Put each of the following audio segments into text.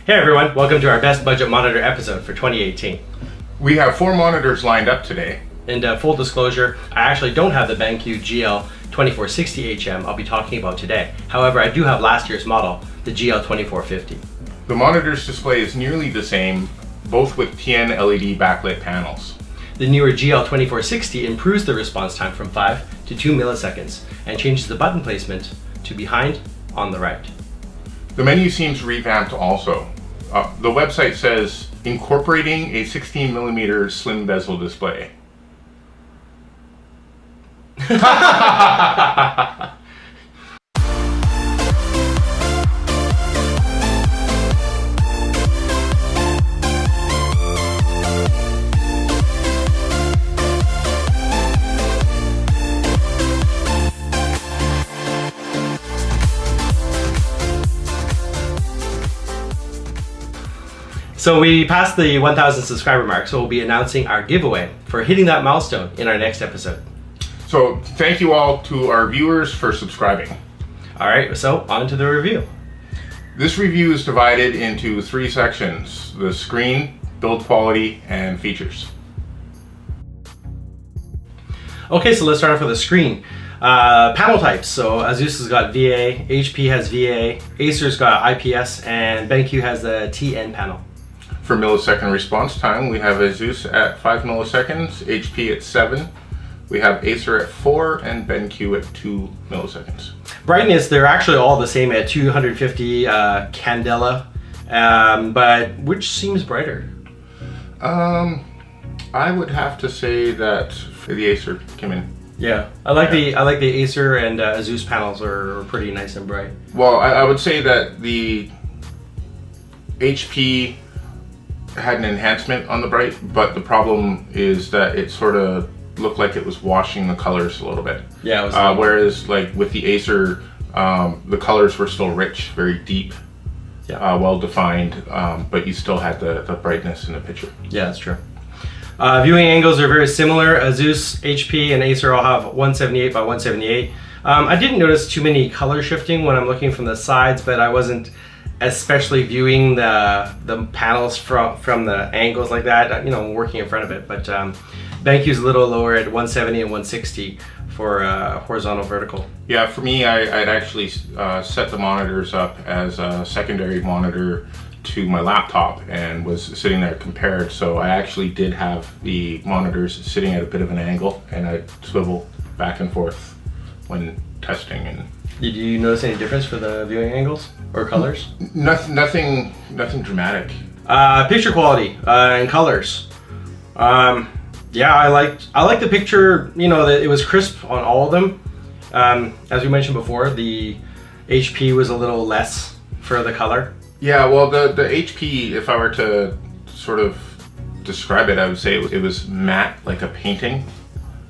Hey everyone, welcome to our best budget monitor episode for 2018. We have 4 monitors lined up today. And full disclosure, I actually don't have the BenQ GL2460HM I'll be talking about today. However, I do have last year's model, the GL2450. The monitor's display is nearly the same, both with TN LED backlit panels. The newer GL2460 improves the response time from 5 to 2 milliseconds and changes the button placement to behind on the right. The menu seems revamped also. The website says, incorporating a 16mm slim bezel display. So we passed the 1,000 subscriber mark, so we'll be announcing our giveaway for hitting that milestone in our next episode. So thank you all to our viewers for subscribing. Alright, so on to the review. This review is divided into 3 sections: the screen, build quality, and features. Okay, so let's start off with the screen. Panel types, so Asus has got VA, HP has VA, Acer's got IPS, and BenQ has the TN panel. For millisecond response time, we have Asus at 5 milliseconds, HP at 7, we have Acer at 4, and BenQ at 2 milliseconds. Brightness, they're actually all the same at 250 candela, but which seems brighter? I would have to say that the Acer came in. Yeah, I like the Acer and Asus panels are pretty nice and bright. Well, I would say that the HP had an enhancement on the bright, but the problem is that it sort of looked like it was washing the colors a little bit. Yeah, it was whereas like with the Acer, the colors were still rich, very deep, yeah. Well defined, but you still had the brightness in the picture. Yeah, that's true. Viewing angles are very similar. Asus, HP, and Acer all have 178 by 178. I didn't notice too many color shifting when I'm looking from the sides, but I wasn't especially viewing the panels from the angles like that, working in front of it. But BenQ's a little lower at 170 and 160 for horizontal vertical. Yeah, for me, I'd actually set the monitors up as a secondary monitor to my laptop and was sitting there compared, so I actually did have the monitors sitting at a bit of an angle, and I'd swivel back and forth when testing. And did you notice any difference for the viewing angles or colors? Nothing dramatic. Picture quality and colors. Yeah, I like the picture. That it was crisp on all of them. As we mentioned before, the HP was a little less for the color. Yeah, well, the HP, if I were to sort of describe it, I would say it was matte, like a painting,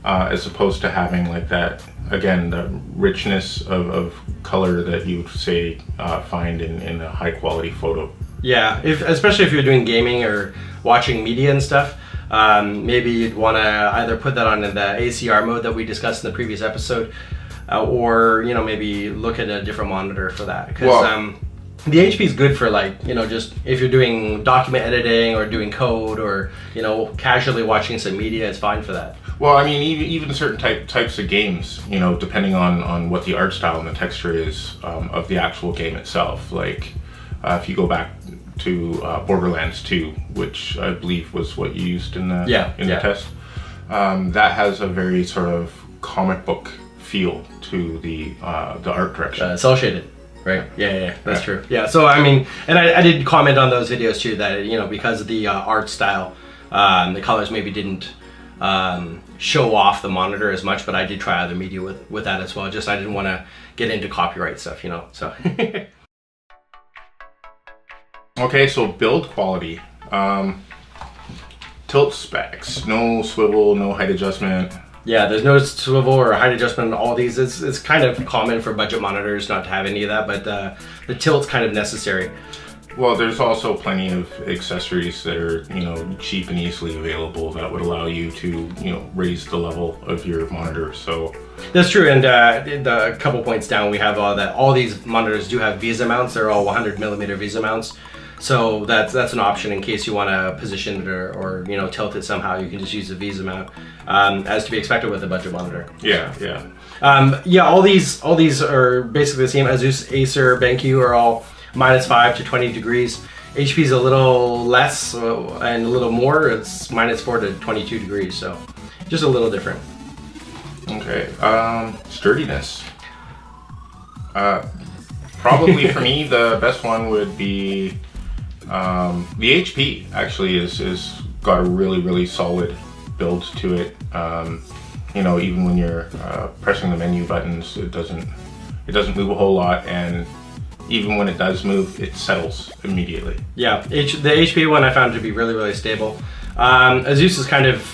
as opposed to having like that, again, the richness of color that you would say find in a high quality photo. Yeah, especially if you're doing gaming or watching media and stuff, maybe you'd want to either put that on in the ACR mode that we discussed in the previous episode, or maybe look at a different monitor for that. Because the HP is good for just if you're doing document editing or doing code or casually watching some media, it's fine for that. Well, I mean, even certain types of games, depending on what the art style and the texture is of the actual game itself. Like if you go back to Borderlands 2, which I believe was what you used in the test, that has a very sort of comic book feel to the art direction. Cell shaded. Right. Yeah, that's true. Yeah. So I mean, and I did comment on those videos too that because of the art style, the colors maybe didn't show off the monitor as much, but I did try other media with that as well. Just I didn't want to get into copyright stuff, So. Okay, so build quality. Tilt specs. No swivel, no height adjustment. Yeah, there's no swivel or height adjustment on all these. It's kind of common for budget monitors not to have any of that, but the tilt's kind of necessary. Well, there's also plenty of accessories that are, cheap and easily available that would allow you to, raise the level of your monitor. So That's true, and the couple points down, we have that all these monitors do have VESA mounts. They're all 100mm VESA mounts, so that's an option in case you want to position it or tilt it somehow. You can just use a VESA mount, as to be expected with a budget monitor. Yeah. All these are basically the same. Asus, Acer, BenQ are all -5 to 20 degrees. HP is a little less and a little more. It's -4 to 22 degrees, so just a little different. Okay, sturdiness. Probably for me, the best one would be the HP. Actually, is got a really solid build to it. Even when you're pressing the menu buttons, it doesn't move a whole lot, and even when it does move, it settles immediately. Yeah, the HP one I found to be really stable. Asus is kind of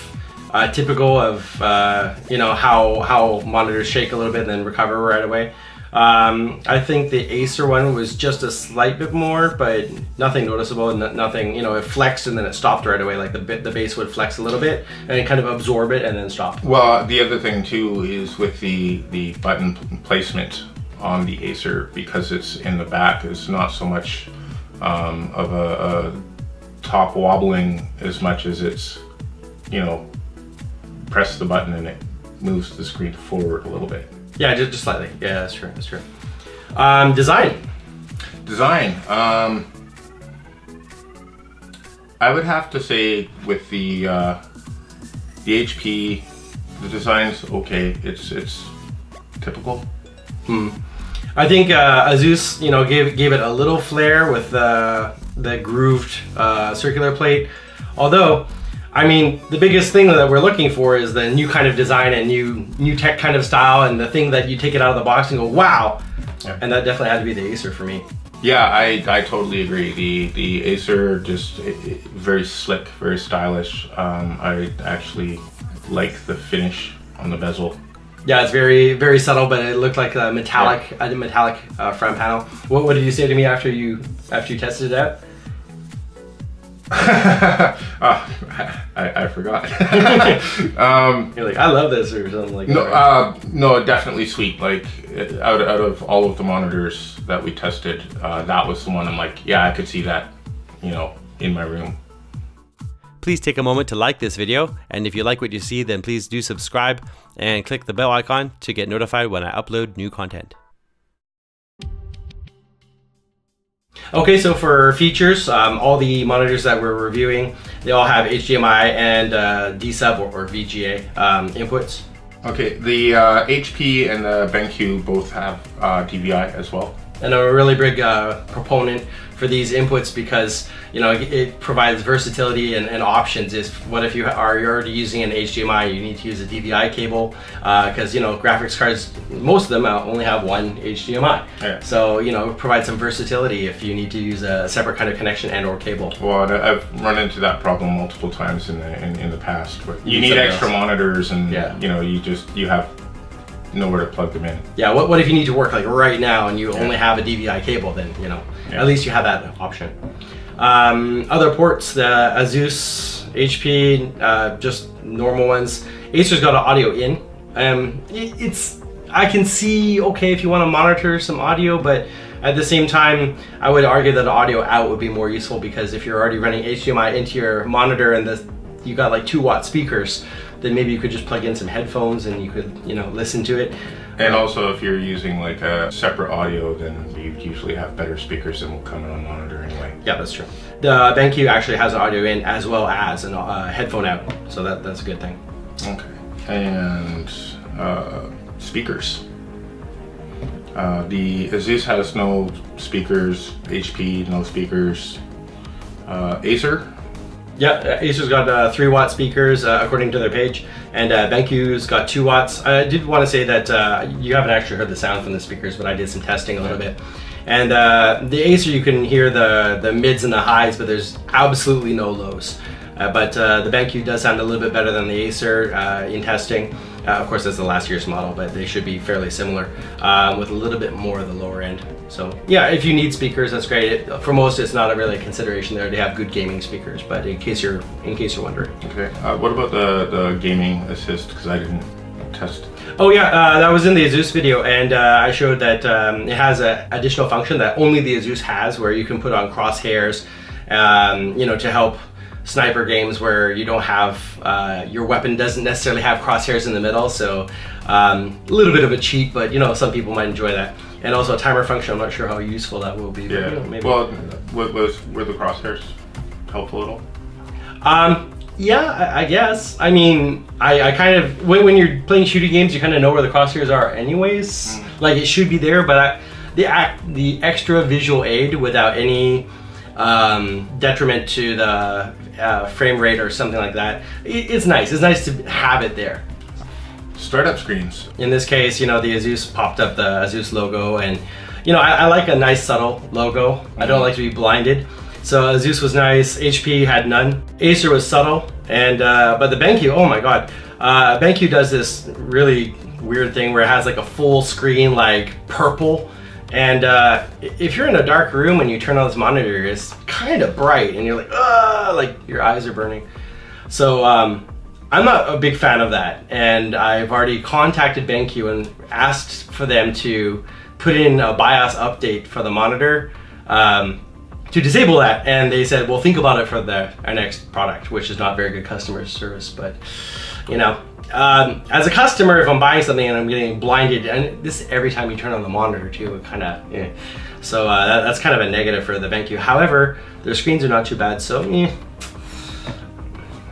typical of how monitors shake a little bit and then recover right away. I think the Acer one was just a slight bit more, but nothing noticeable, and nothing, it flexed and then it stopped right away. Like the base would flex a little bit and it kind of absorb it and then stop. Well, the other thing too is with the button placement on the Acer, because it's in the back, is not so much of a top wobbling as much as it's, press the button and it moves the screen forward a little bit. Yeah, just slightly. Yeah, that's true. Design. I would have to say with the HP, the design's okay. It's typical. I think Asus, gave it a little flair with the grooved circular plate. Although, I mean, the biggest thing that we're looking for is the new kind of design and new tech kind of style, and the thing that you take it out of the box and go, wow. Yeah. And that definitely had to be the Acer for me. Yeah, I totally agree. The Acer, just very slick, very stylish. I actually like the finish on the bezel. Yeah, it's very subtle, but it looked like a metallic front panel. What did you say to me after you tested it out? I forgot. You're like, I love this, or something like no, that. Right? No, definitely sweet. Like out of all of the monitors that we tested, that was the one I'm like, yeah, I could see that, in my room. Please take a moment to like this video, and if you like what you see, then please do subscribe and click the bell icon to get notified when I upload new content. Okay, so for features, all the monitors that we're reviewing, they all have HDMI and D-sub or VGA inputs. Okay, the HP and the BenQ both have DVI as well. And I'm a really big proponent for these inputs because it provides versatility and options. What if you're already using an HDMI, you need to use a DVI cable because graphics cards, most of them only have one HDMI. Yeah. So it provides some versatility if you need to use a separate kind of connection and or cable. Well, I've run into that problem multiple times in the past. You need extra monitors, and you have nowhere to plug them in. Yeah, what if you need to work like right now and you only have a DVI cable? Then at least you have that option. Other ports, the Asus, HP, just normal ones. Acer's got an audio in. I can see, okay, if you want to monitor some audio, but at the same time, I would argue that audio out would be more useful, because if you're already running HDMI into your monitor and you got like 2-watt speakers, then maybe you could just plug in some headphones and you could, listen to it. And also, if you're using like a separate audio, then you usually have better speakers than will come in on monitor anyway. Yeah, that's true. The BenQ actually has audio in as well as a headphone out, so that's a good thing. Okay. And speakers. The Asus has no speakers. HP, no speakers. Acer. Yeah, Acer's got 3-watt speakers according to their page, and BenQ's got 2 watts. I did want to say that you haven't actually heard the sound from the speakers, but I did some testing a little bit. And the Acer, you can hear the mids and the highs, but there's absolutely no lows. But the BenQ does sound a little bit better than the Acer in testing. Of course, that's the last year's model, but they should be fairly similar with a little bit more of the lower end. So yeah, if you need speakers, that's great. For most, it's not really a consideration there. They have good gaming speakers, but in case you're wondering. Okay. What about the gaming assist? Because I didn't test? Oh yeah, that was in the Asus video, and I showed that it has an additional function that only the Asus has, where you can put on crosshairs, you know, to help sniper games where you don't have, your weapon doesn't necessarily have crosshairs in the middle, so a little bit of a cheat, but you know, some people might enjoy that. And also a timer function, I'm not sure how useful that will be. Yeah, but, you know, maybe. Well, were the crosshairs helpful at all? Yeah, I guess. I mean, I kind of, when you're playing shooting games, you kind of know where the crosshairs are anyways. Like, it should be there, but the extra visual aid without any detriment to the frame rate or something like that, it's nice. It's nice to have it there. Startup screens. In this case, you know, the Asus popped up the Asus logo, and you know, I like a nice subtle logo. I don't like to be blinded. So Asus was nice, HP had none. Acer was subtle, and but the BenQ, oh my god. BenQ does this really weird thing where it has like a full screen, like purple. And if you're in a dark room and you turn on this monitor, it's kind of bright and you're like your eyes are burning. So I'm not a big fan of that. And I've already contacted BenQ and asked for them to put in a BIOS update for the monitor. To disable that, and they said, well, think about it for our next product, which is not very good customer service. But you know, as a customer, if I'm buying something and I'm getting blinded, and this every time you turn on the monitor too, it kind of, yeah. So that's kind of a negative for the BenQ. However, their screens are not too bad, so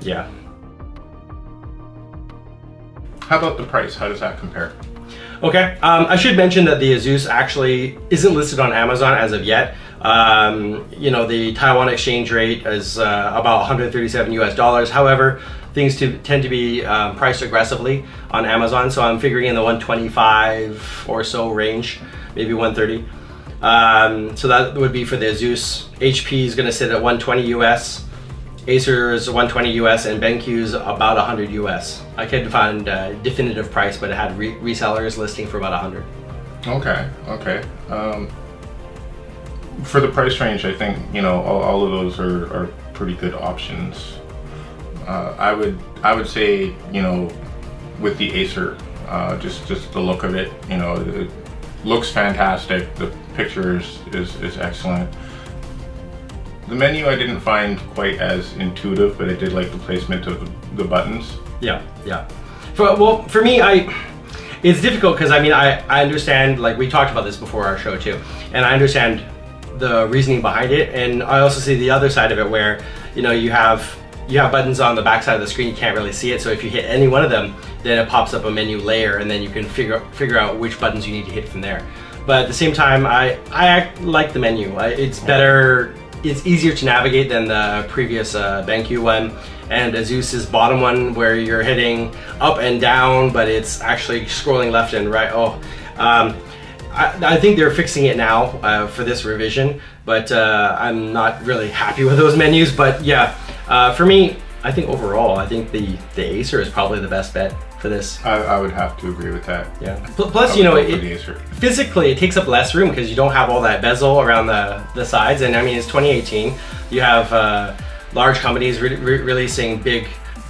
yeah. How about the price? How does that compare? Okay, I should mention that the Asus actually isn't listed on Amazon as of yet. You know, the Taiwan exchange rate is about 137 US dollars. However, things tend to be priced aggressively on Amazon, so I'm figuring in the 125 or so range, maybe 130. So that would be for the Asus. HP is going to sit at 120 US. Acer is 120 US, and BenQ is about 100 US. I couldn't find a definitive price, but it had resellers listing for about 100. Okay. For the price range, I think, you know, all of those are pretty good options. I would say, you know, with the Acer, just the look of it, you know, it looks fantastic. The picture is excellent. The menu I didn't find quite as intuitive, but I did like the placement of the buttons. Yeah. For me, it's difficult because I mean, I understand, like we talked about this before our show too, and I understand the reasoning behind it, and I also see the other side of it where, you know, you have buttons on the back side of the screen, you can't really see it, so if you hit any one of them, then it pops up a menu layer, and then you can figure out which buttons you need to hit from there. But at the same time, I like the menu. It's better. It's easier to navigate than the previous BenQ one, and Asus's bottom one where you're hitting up and down, but it's actually scrolling left and right. I think they're fixing it now for this revision, but I'm not really happy with those menus. But yeah, for me, I think overall, I think the Acer is probably the best bet for this. I would have to agree with that. Yeah. Plus, you know, physically it takes up less room because you don't have all that bezel around the sides. And I mean, it's 2018. You have large companies releasing big,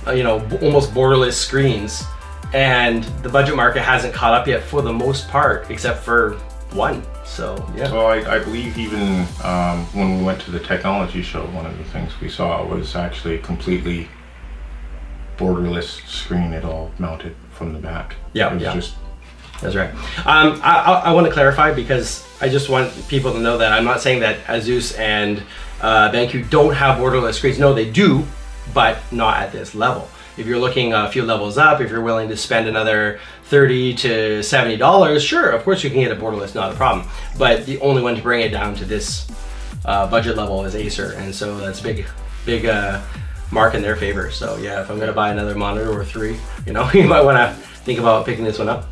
you know, almost borderless screens, and the budget market hasn't caught up yet for the most part, except for one. So yeah. Well, I believe even when we went to the technology show, one of the things we saw was actually a completely borderless screen, it all mounted from the back. Yeah. That's right. I want to clarify, because I just want people to know that I'm not saying that Asus and BenQ don't have borderless screens. No, they do, but not at this level. If you're looking a few levels up, if you're willing to spend another $30 to $70, sure, of course you can get a borderless, not a problem. But the only one to bring it down to this budget level is Acer, and so that's big mark in their favor. So yeah, if I'm gonna buy another monitor or three, you know, you might want to think about picking this one up.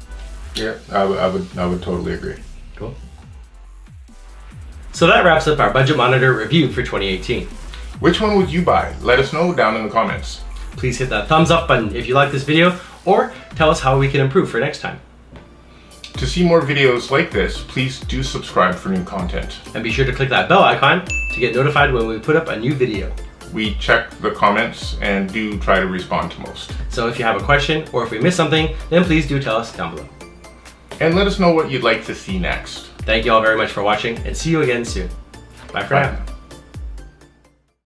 Yeah, I would totally agree. Cool. So that wraps up our budget monitor review for 2018. Which one would you buy? Let us know down in the comments. Please hit that thumbs up button if you like this video, or tell us how we can improve for next time. To see more videos like this, please do subscribe for new content. And be sure to click that bell icon to get notified when we put up a new video. We check the comments and do try to respond to most. So if you have a question or if we missed something, then please do tell us down below. And let us know what you'd like to see next. Thank you all very much for watching and see you again soon. Bye for now.